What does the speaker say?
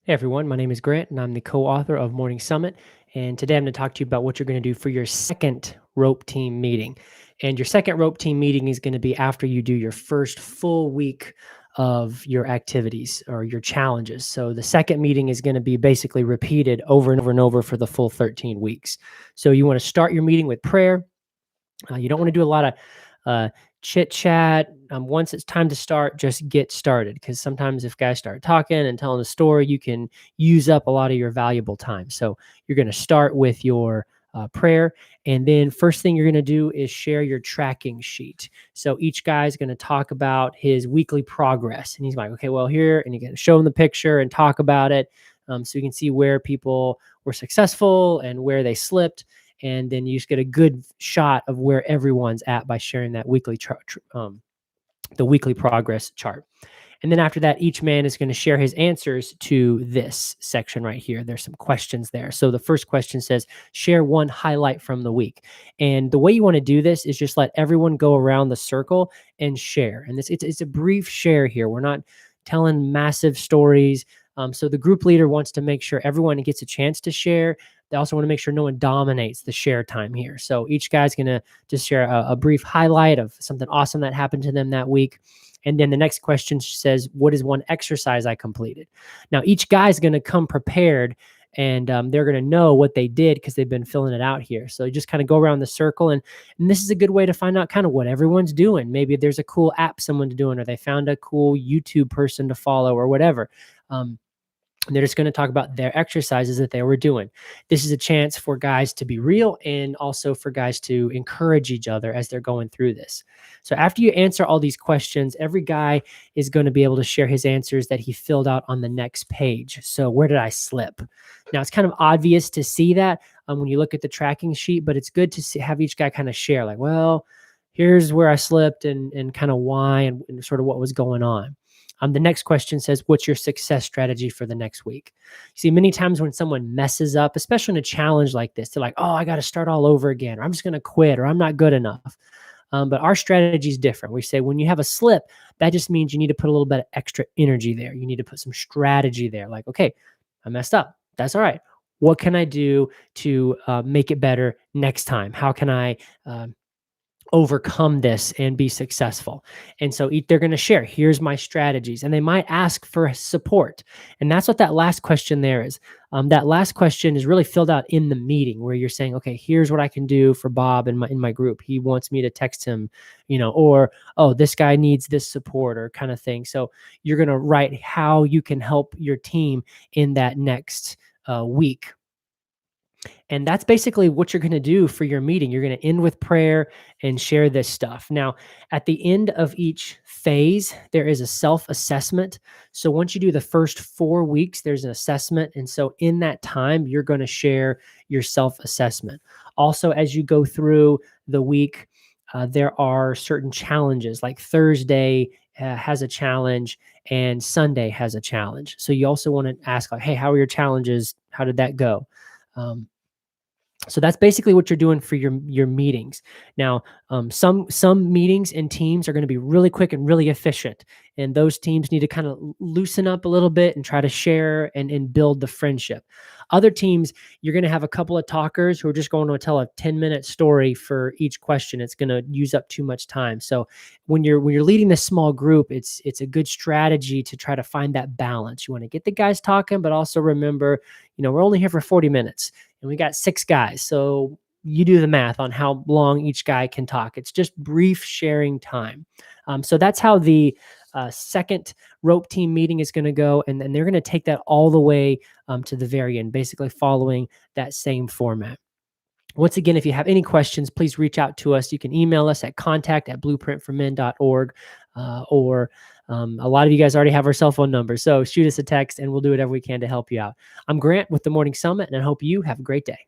Hey everyone, my name is Grant and I'm the co-author of Morning Summit. And today I'm going to talk to you about what you're going to do for your second rope team meeting. And your second rope team meeting is going to be after you do your first full week of your activities or your challenges. So the second meeting is going to be basically repeated over and over and over for the full 13 weeks. So you want to start your meeting with prayer. You don't want to do a lot of uh, chit chat. Once it's time to start, just get started. Because sometimes if guys start talking and telling a story, you can use up a lot of your valuable time. So you're going to start with your prayer. And then first thing you're going to do is share your tracking sheet. So each guy is going to talk about his weekly progress. And he's like, okay, well, here, and you can show him the picture and talk about it. So you can see where people were successful and where they slipped. And then you just get a good shot of where everyone's at by sharing that weekly the weekly progress chart. And then after that, each man is going to share his answers to this section right here. There's some questions there. So the first question says, share one highlight from the week. And the way you want to do this is just let everyone go around the circle and share. And it's a brief share here. We're not telling massive stories. So the group leader wants to make sure everyone gets a chance to share. They also want to make sure no one dominates the share time here. So each guy's going to just share a brief highlight of something awesome that happened to them that week. And then the next question says, what is one exercise I completed? Now, each guy's going to come prepared and they're going to know what they did because they've been filling it out here. So you just kind of go around the circle. And this is a good way to find out kind of what everyone's doing. Maybe there's a cool app someone's doing, or they found a cool YouTube person to follow or whatever. And they're just going to talk about their exercises that they were doing. This is a chance for guys to be real and also for guys to encourage each other as they're going through this. So after you answer all these questions, every guy is going to be able to share his answers that he filled out on the next page. So where did I slip? Now, it's kind of obvious to see that when you look at the tracking sheet, but it's good to have each guy kind of share like, well, here's where I slipped and kind of why and sort of what was going on. The next question says, what's your success strategy for the next week? You see, many times when someone messes up, especially in a challenge like this, they're like, oh, I got to start all over again, or I'm just going to quit, or I'm not good enough. But our strategy is different. We say when you have a slip, that just means you need to put a little bit of extra energy there. You need to put some strategy there. Like, okay, I messed up. That's all right. What can I do to make it better next time? How can I overcome this and be successful? And so they're going to share, here's my strategies, and they might ask for support. And that's what that last question there is. That last question is really filled out in the meeting where you're saying, okay, here's what I can do for Bob in my group. He wants me to text him, or, oh, this guy needs this support or kind of thing. So you're going to write how you can help your team in that next week. And that's basically what you're going to do for your meeting. You're going to end with prayer and share this stuff. Now, at the end of each phase, there is a self-assessment. So once you do the first 4 weeks, there's an assessment. And so in that time, you're going to share your self-assessment. Also, as you go through the week, there are certain challenges, like Thursday has a challenge and Sunday has a challenge. So you also want to ask, like, hey, how are your challenges? How did that go? So that's basically what you're doing for your meetings. Now, some meetings and teams are going to be really quick and really efficient, and those teams need to kind of loosen up a little bit and try to share and build the friendship. Other teams, you're going to have a couple of talkers who are just going to tell a 10-minute story for each question. It's going to use up too much time. So when you're leading this small group, it's a good strategy to try to find that balance. You want to get the guys talking, but also remember, we're only here for 40 minutes. And we got 6 guys. So you do the math on how long each guy can talk. It's just brief sharing time. So that's how the second rope team meeting is going to go. And then they're going to take that all the way to the very end, basically following that same format. Once again, if you have any questions, please reach out to us. You can email us at contact@blueprintformen.org, or a lot of you guys already have our cell phone number. So shoot us a text and we'll do whatever we can to help you out. I'm Grant with the Morning Summit, and I hope you have a great day.